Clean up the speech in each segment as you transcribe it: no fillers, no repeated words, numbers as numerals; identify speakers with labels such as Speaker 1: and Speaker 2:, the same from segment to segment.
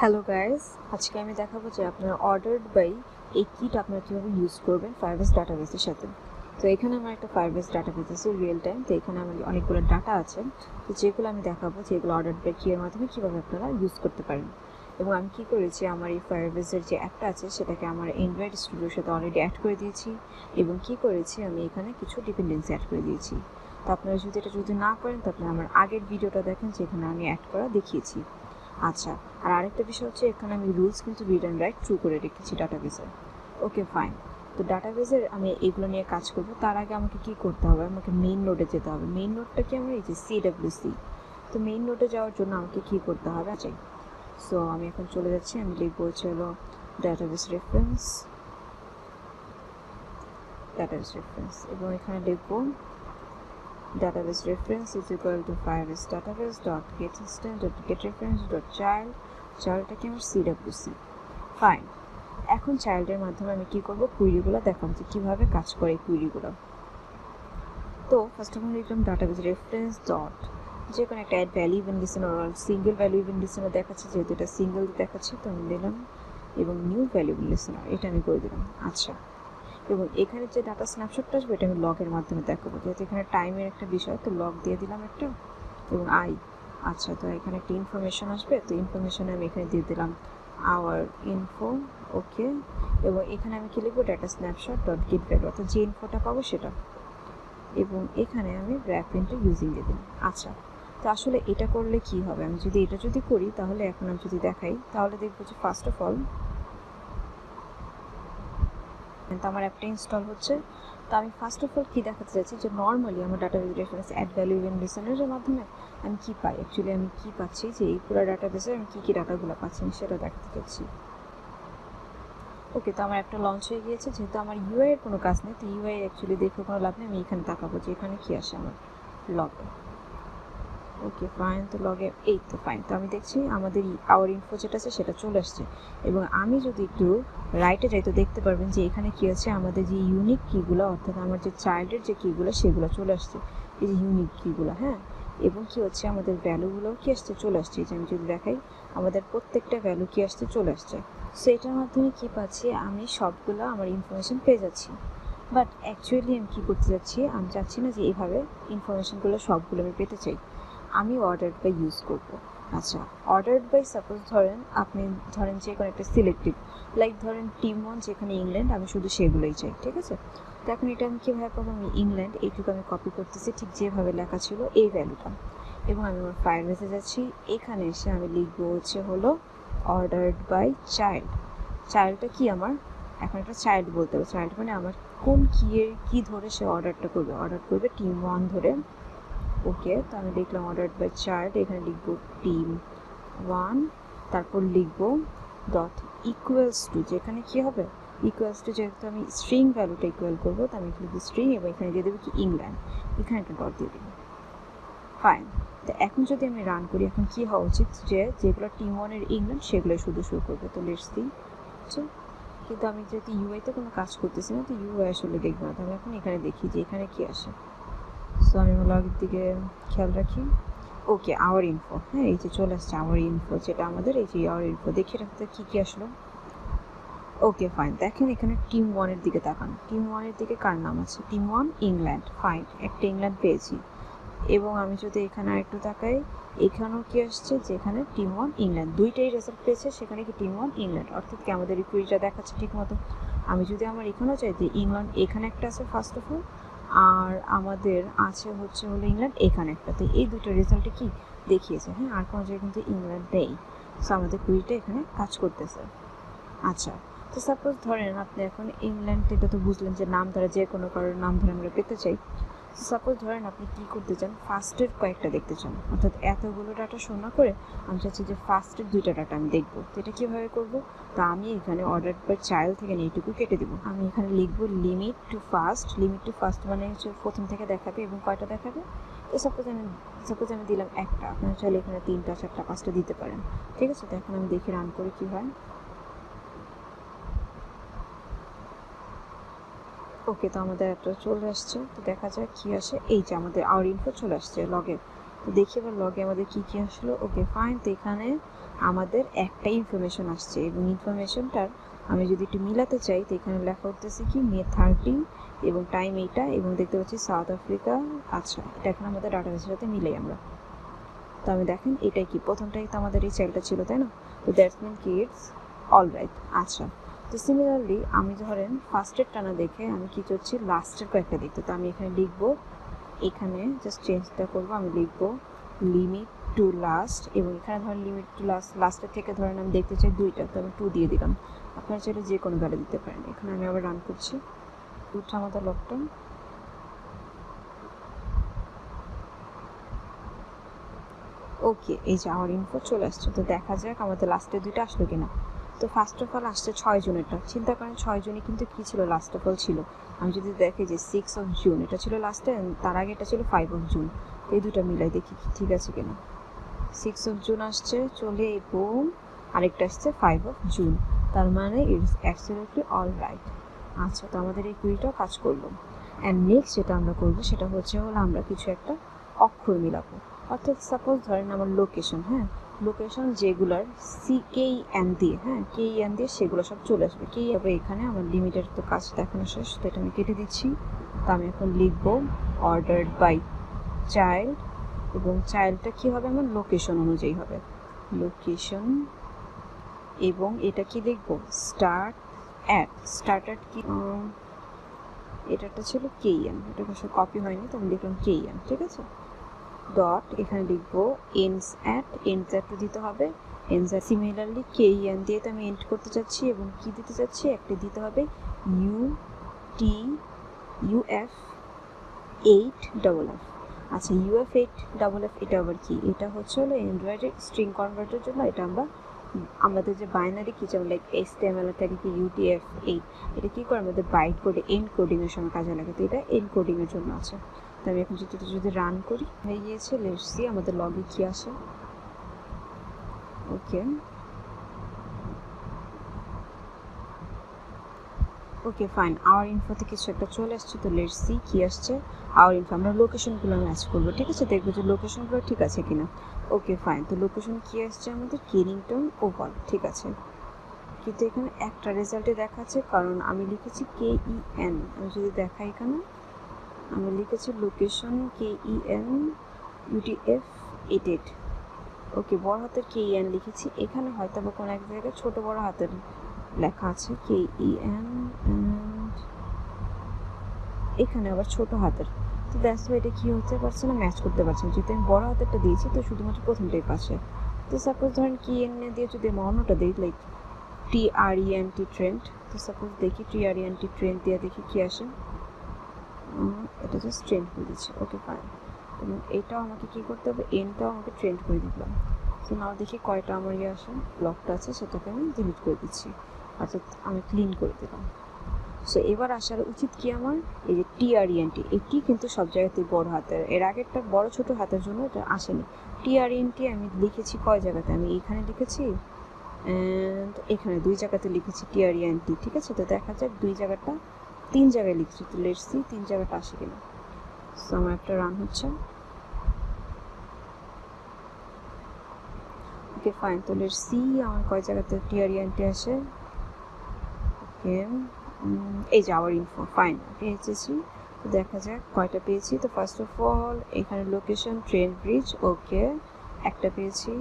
Speaker 1: Hello guys, আজকে আমি দেখাবো যে আপনার অর্ডারড বাই এই কিট আপনারা কীভাবে ইউজ করবেন ফায়ারবেস ডাটাবেসের সাথে। তো এখানে আমার একটা ফায়ারবেস ডাটাবেস আছে রিয়েল টাইম। তো এখানে আমার অনেকগুলো ডাটা আছে, তো যেগুলো আমি দেখাবো যে এগুলো অর্ডারড বাই কি এর মাধ্যমে কীভাবে আপনারা ইউজ করতে পারেন। এবং আমি কী করেছি, আমার এই ফায়ারবেসের যে অ্যাপটা আছে সেটাকে আমার অ্যান্ড্রয়েড স্টুডিওর সাথে অলরেডি অ্যাড করে দিয়েছি। এবং কী করেছি, আমি এখানে কিছু ডিপেন্ডেন্সি অ্যাড করে দিয়েছি। তো আপনারা যদি এটা না করেন তো আপনারা আমার আগের ভিডিওটা দেখেন যেখানে আমি অ্যাড করা দেখিয়েছি। আচ্ছা, আর আরেকটা বিষয় হচ্ছে এখানে আমি রুলস কিন্তু রিড অ্যান্ড রাইট ট্রু করে রেখেছি ডাটাবেসে। Okay fine. তো ডাটাবেসের আমি এগুলো নিয়ে কাজ করব। তার আগে আমাকে কি করতে হবে, আমাকে মেইন নোডে যেতে হবে। মেইন নোডটা কি আমার এই যে সিডব্লিউসি। তো মেইন নোডে যাওয়ার জন্য আমাকে কি করতে হবে চাই। সো আমি এখন চলে যাচ্ছি, আমি লিখবো হচ্ছে হলো ডাটাবেস রেফারেন্স এবং এখানে লিখবো database reference is equal to firebase database dot get instance dot get reference dot childটা কি আমার CWC। ফাইন। এখন চাইল্ডের মাধ্যমে আমি কি করব, কুইরিগুলো দেখাবো যে কীভাবে কাজ করে এই কুইরিগুলো। তো ফার্স্ট অফ অল লিখলাম ডাটাবেস রেফারেন্স ডট যে কোনো একটা add value event listener or single value event listener দেখাচ্ছে, যেহেতু এটা সিঙ্গেল দেখাচ্ছে তো আমি দিলাম, এবং নিউ ভ্যালু ইভেন লিসেনার এটা আমি করে দিলাম। আচ্ছা, এবং এখানে যে ডাটা স্ন্যাপশটটা আসবে এটা আমি লগের মাধ্যমে দেখাবো, যেহেতু এখানে টাইমের একটা বিষয়, তো লগ দিয়ে দিলাম একটা এবং আই। আচ্ছা, তো এখানে একটা ইনফরমেশন আসবে, তো ইনফরমেশনে আমি এখানে দিয়ে দিলাম আওয়ার ইনফো। ওকে, এবং এখানে আমি কি লিখবো, data snapshot dot gate value, অর্থাৎ যে ইনফোটা পাবো সেটা, এবং এখানে আমি র্যাপ ইনটু ইউজিং দিয়ে দিলাম। আচ্ছা, তো আসলে এটা করলে কি হবে, আমি যদি এটা করি তাহলে এখন আমি যদি দেখাই তাহলে দেখবো যে ফার্স্ট অফ অল তো আমার অ্যাপটা ইনস্টল হচ্ছে। তো আমি ফার্স্ট অফ অল কী দেখাতে চাইছি যে নর্মালি আমার database reference add value event লিসেনারের মাধ্যমে আমি কী পাই, অ্যাকচুয়ালি আমি কী পাচ্ছি, যে এই পুরো ডাটাবেসে আমি কী ডাটাগুলো পাচ্ছি আমি সেটা দেখাতে চাচ্ছি। ওকে, তো আমার একটা লঞ্চ হয়ে গিয়েছে, যেহেতু আমার ইউআই এর কোনো কাজ নেই, তো ইউআই অ্যাকচুয়ালি দেখে কোনো লাভ নেই। আমি এখানে তাকাবো যে এখানে কী আসে আমার লগে। ওকে ফাইন, তো লগে এই তো ফাইন। তো আমি দেখছি আমাদের আওয়ার ইনফো যেটা আছে সেটা চলে আসছে, এবং আমি যদি একটু রাইটে যাই তো দেখতে পারবেন যে এখানে কী আছে, আমাদের যে ইউনিক কিগুলো, অর্থাৎ আমার যে চাইল্ডের যে কিগুলো সেগুলো চলে আসছে, এই যে ইউনিক কিগুলো। হ্যাঁ, এবং কী হচ্ছে আমাদের ভ্যালুগুলো কী আসছে চলে আসছে, এই যে আমি যদি দেখাই আমাদের প্রত্যেকটা ভ্যালু কী আসছে চলে আসছে। সো এটার মাধ্যমে কী পাচ্ছি, আমি সবগুলো আমার ইনফরমেশন পেয়ে যাচ্ছি। বাট অ্যাকচুয়ালি আমি কী করতে যাচ্ছি, আমি চাচ্ছি না যে এইভাবে ইনফরমেশনগুলো সবগুলো আমি পেতে চাই, আমি অর্ডারড বাই ইউজ করব। আচ্ছা, অর্ডারড বাই সাপোজ আপনি ধরেন যে কোনো একটা সিলেক্টিভ, লাইক ধরেন টিম 1 যেখানে ইংল্যান্ড, আমি শুধু সেগুলোই চাই, ঠিক আছে। তো এখন এটা আমি কীভাবে পাবো, আমি ইংল্যান্ড এইটুকু আমি কপি করতেছি ঠিক যেভাবে লেখা ছিল এই ভ্যালুটা, এবং আমি আমার ফায়ারবেসে যাচ্ছি। এখানে এসে আমি লিখবো হচ্ছে হলো অর্ডারড বাই চাইল্ডটা কি আমার এখন একটা চাইল্ড বলতে হবে। চাইল্ড মানে আমার কোন কি ধরে সে অর্ডার করবে টিম 1 ধরে। ওকে, তো আমি লিখলাম অর্ডারড বাই চাইল্ড, এখানে লিখবো টিম 1, তারপর লিখবো ডট ইকুয়ালস টু, যেখানে কি হবে ইকুয়ালস টু, যেহেতু আমি স্ট্রিং ভ্যালুটা ইকুয়াল করবো তো আমি লিখবো স্ট্রিং, এবং এখানে দিয়ে দেবো কি ইংল্যান্ড, এখানে একটা ডট দিয়ে দেবো। ফাইন। তো এখন যদি আমি রান করি, এখন কি হওয়া উচিত, যে যেগুলো টিম 1-এর ইংল্যান্ড সেগুলোই শুধু শো করবে। তো লেটস সি, কিন্তু আমি যেহেতু ইউআইতে কোনো কাজ করতেছি না, তো ইউআই আসলে দেখবো না, তো আমি এখন এখানে দেখি যে এখানে কি আসে। সো আমি লগের দিকে খেয়াল রাখি। ওকে, আওয়ার ইনফো, হ্যাঁ এই যে চলে আসছে আওয়ার ইনফো, যেটা আমাদের এই যে আওয়ার ইনফো, দেখি রাখতে কী কী আসলো। ওকে ফাইন, দেখেন এখানে টিম 1-এর দিকে তাকান, টিম 1-এর দিকে কার নাম আছে, টিম 1 ইংল্যান্ড। ফাইন, একটা ইংল্যান্ড পেয়েছি। এবং আমি যদি এখানে আরেকটু তাকাই, এখানেও কি আসছে, যে এখানে টিম 1 ইংল্যান্ড, দুইটাই রেজাল্ট পেয়েছে, সেখানে কি টিম 1 ইংল্যান্ড, অর্থাৎ কি আমাদের ইকুইটা দেখাচ্ছে ঠিক মতো। আমি যদি আমার এখানেও চাই যে ইংল্যান্ড এখানে একটা আছে ফার্স্ট অফ অল, আর আমাদের আছে হচ্ছে হলো ইংল্যান্ড এখানে একটা, তো এই দুটো রেজাল্টে কি দেখিয়েছে। হ্যাঁ, আর কোনো জায়গায় কিন্তু ইংল্যান্ড নেই। সো আমাদের কুইটা এখানে কাজ করতেছে। আচ্ছা, তো সাপোজ ধরেন আপনি এখন ইংল্যান্ড, এটা তো বুঝলেন যে নাম ধরে যে কোনো কারোর নাম ধরে আমরা পেতে চাই। সাপোজ ধরেন আপনি কী করতে চান, ফার্স্টের কয়েকটা দেখতে চান, অর্থাৎ এতগুলো ডাটা শো না করে আমি চাচ্ছি যে ফার্স্টের 2টা ডাটা আমি দেখবো। তো এটা কীভাবে করবো, তা আমি এখানে অর্ডার বাই চাইল্ড থেকে এইটুকু কেটে দেবো। আমি এখানে লিখবো লিমিট টু ফার্স্ট মানে হচ্ছে প্রথম থেকে দেখাবে, এবং কয়টা দেখাবে। তো সাপোজ আমি দিলাম একটা, আপনারা চাইলে এখানে 3টা 4টা 5টা দিতে পারেন, ঠিক আছে। তো এখন আমি দেখি রান করে কী হয়। ওকে, তো আমাদের একটা চলে আসছে, তো দেখা যাক কী আসে। এই যে আমাদের আওয়ার ইনফো চলে আসছে লগে। তো তো দেখি এবার লগে আমাদের কি কি আসলো। ওকে ফাইন, তো এখানে আমাদের একটা ইনফরমেশন আসছে এবং ইনফরমেশনটার আমি যদি একটু মিলাতে চাই তো এখানে লেখা হতেছে কি May 30 এবং টাইম এইটা এবং দেখতে পাচ্ছি সাউথ আফ্রিকা। আচ্ছা, এটা এখন আমাদের ডাটাবেসের সাথে মিলাই আমরা। তো আমি দেখেন এটাই কি প্রথমটাই তো আমাদের এই চাইল্ডটা ছিল, তাই না? তো দ্যাটস মিন কি ইটস অল রাইট। আচ্ছা, তো সিমিলারলি আমি ধরেন ফার্স্টের টানা দেখে আমি কি করছি লাস্টের কয়েকটা দেখতে, তো আমি এখানে লিখবো, এখানে জাস্ট চেঞ্জটা করবো, আমি লিখবো লিমিট টু লাস্ট এবং এখানে ধরেন লিমিট টু লাস্টের থেকে ধরেন আমি দেখতে চাই 2টা, তো আমি 2 দিয়ে দিলাম। আপনারা চাইলে যে কোনো ভ্যালু দিতে পারেন। এখানে আমি আবার রান করছি, 2টা আমাদের লকটা। ওকে, এই যে আমার ইনফো চলে আসছে। তো দেখা যাক আমাদের লাস্টের 2টা আসলো কিনা। তো ফার্স্ট অফ অল আসছে 6 জনেরটা। চিন্তা করেন 6 জনই কিন্তু কি ছিল, লাস্ট অফ অল ছিল। আমি যদি দেখি যে 6 অফ জুন এটা ছিল লাস্টে, তার আগে এটা ছিল 5 অফ জুন। এই দুটো মিলাই দেখি ঠিক আছে কিনা। 6 অফ জুন আসছে চলে এবং আরেকটা আসছে 5 অফ জুন, তার মানে ইটস অ্যাবসলিউটলি অল রাইট। আচ্ছা, তো আমাদের এই কুইটাও কাজ করলো। অ্যান্ড নেক্সট যেটা আমরা করবো সেটা হচ্ছে হলো আমরা কিছু একটা অক্ষর মিলাবো। অর্থাৎ সাপোজ ধরেন আমার লোকেশন, হ্যাঁ লোকেশন যেগুলার CKEN দিয়ে, হ্যাঁ KEN দিয়ে সেগুলো সব চলে আসবে। হবে এখানে আমার লিমিটের তো কাজ দেখানো শেষ, তো এটা আমি কেটে দিচ্ছি। তো আমি এখন লিখবো অর্ডারড বাই চাইল্ড এবং চাইল্ডটা কী হবে আমার লোকেশন অনুযায়ী হবে, লোকেশন। এবং এটা কি লিখবো স্টার্ট অ্যাট কি এটা ছিল KEN, এটা কিছু কপি হয়নি তো আমি লিখলাম KEN, ঠিক আছে। ডট এখানে লিখবো এন্ডস অ্যাট দিতে হবে এন্ডস অ্যাট। সিমিলারলি KEN দিয়ে তো আমি এন্ড করতে চাচ্ছি এবং কি দিতে চাচ্ছি একটা দিতে হবে UF8FF। আচ্ছা, UF8FF এটা আবার কি? এটা হচ্ছে হলো অ্যান্ড্রয়েডের স্ট্রিং কনভার্টের জন্য। এটা আমাদের যে বাইনারি কি যেমন লাইক HTML থাকে কি UTF-8, এটা কি করে আমাদের বাইট কোডে এন্ড কোডিংয়ের সময় কাজে লাগে, তো এটা এন্ড কোডিংয়ের জন্য আছে। তো আমি এখন যদি রান করি হয়ে গিয়েছে। লেটস সি আমাদের লগে কি আসে। ওকে ফাইন, আওয়ার ইনফোতে কিছু একটা চলে আসছে। তো লেটস সি কি আসছে। আওয়ার ইনফো আমরা লোকেশনগুলো ম্যাচ করবো, ঠিক আছে, দেখবো যে লোকেশনগুলো ঠিক আছে কিনা। ওকে ফাইন, তো লোকেশন কি আসছে আমাদের কিলিংটন ওভাল, ঠিক আছে। কিন্তু এখানে একটা রেজাল্টে দেখাচ্ছে কারণ আমি লিখেছি KEN। আমি যদি দেখাই এখানে আমি লিখেছি লোকেশন KEN UTF-88। ওকে, বড় হাতের KEN লিখেছি, এখানে হয়তো বা কোনো এক জায়গায় ছোট বড় হাতের লেখা আছে KEN, এখানে আবার ছোট হাতের। তো দ্যাটস ওয়াই এটা কি হতে পারছে না, ম্যাচ করতে পারছে না। যেহেতু আমি বড় হাতেরটা দিয়েছি তো শুধুমাত্র প্রথমটাই পাশে। তো সাপোজ ধরেন KEN দিয়ে যদি আমি অন্যটা দিই লাইক TRENT ট্রেন্ড, তো সাপোজ দেখি TRENT ট্রেন্ড দিয়ে দেখি কি আসে। এটা জাস্ট ট্রেন্ড করে দিচ্ছি। ওকে ফাইন, এবং এটাও আমাকে কি করতে হবে, এনটাও আমাকে ট্রেন্ড করে দিলাম। তো নাও দেখি কয়টা আমার আসে ব্লকটা আছে সেটাকে আমি ডিলিট করে দিচ্ছি, অর্থাৎ আমি ক্লিন করে দিলাম। সো এবার আসার উচিত কি আমার, এই যে TRENT, এটি কিন্তু সব জায়গাতেই বড় হাতের। এর আগেরটা বড় ছোট হাতের জন্য এটা আসেনি। TRENT আমি লিখেছি কয় জায়গাতে, আমি এখানে লিখেছি অ্যান্ড এখানে 2 জায়গাতে লিখেছি TRENT, ঠিক আছে। তো দেখা যাক 2 জায়গাটা 3 জায়গায় লিখছি। তো লেটস সি 3 জায়গাটা আসে কিনা। সো আমার একটা রান হচ্ছে। ওকে ফাইন, তো লেটস সি আমার কয় জায়গাতে TRENT আসে। ওকে, এই যে আওয়ার ইনফো ফাইন পেয়েছি। তো দেখা যাক কয়টা পেয়েছি। তো ফার্স্ট অফ অল এখানে লোকেশন ট্রেন ব্রিজ, ওকে একটা পেয়েছি।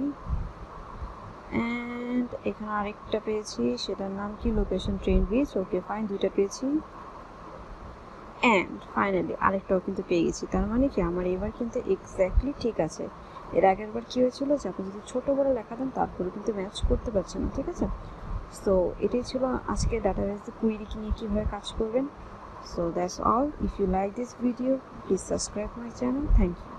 Speaker 1: অ্যান্ড এখানে আরেকটা পেয়েছি, সেটার নাম কি location train bridge, okay fine 2টা পেয়েছি। অ্যান্ড ফাইনালি আরেকটাও কিন্তু পেয়ে গেছি। তার মানে কি আমার এবার কিন্তু এক্স্যাক্টলি ঠিক আছে। এর আগের বার কী হয়েছিল যে আপনি যদি ছোটো বড়ো লেখা দেন তারপরে কিন্তু ম্যাচ করতে পারছেন না, ঠিক আছে। সো এটাই ছিল আজকে ডাটাবেস কুইরি নিয়ে কীভাবে কাজ করবেন। So that's all. If you like this video please subscribe my channel. Thank you.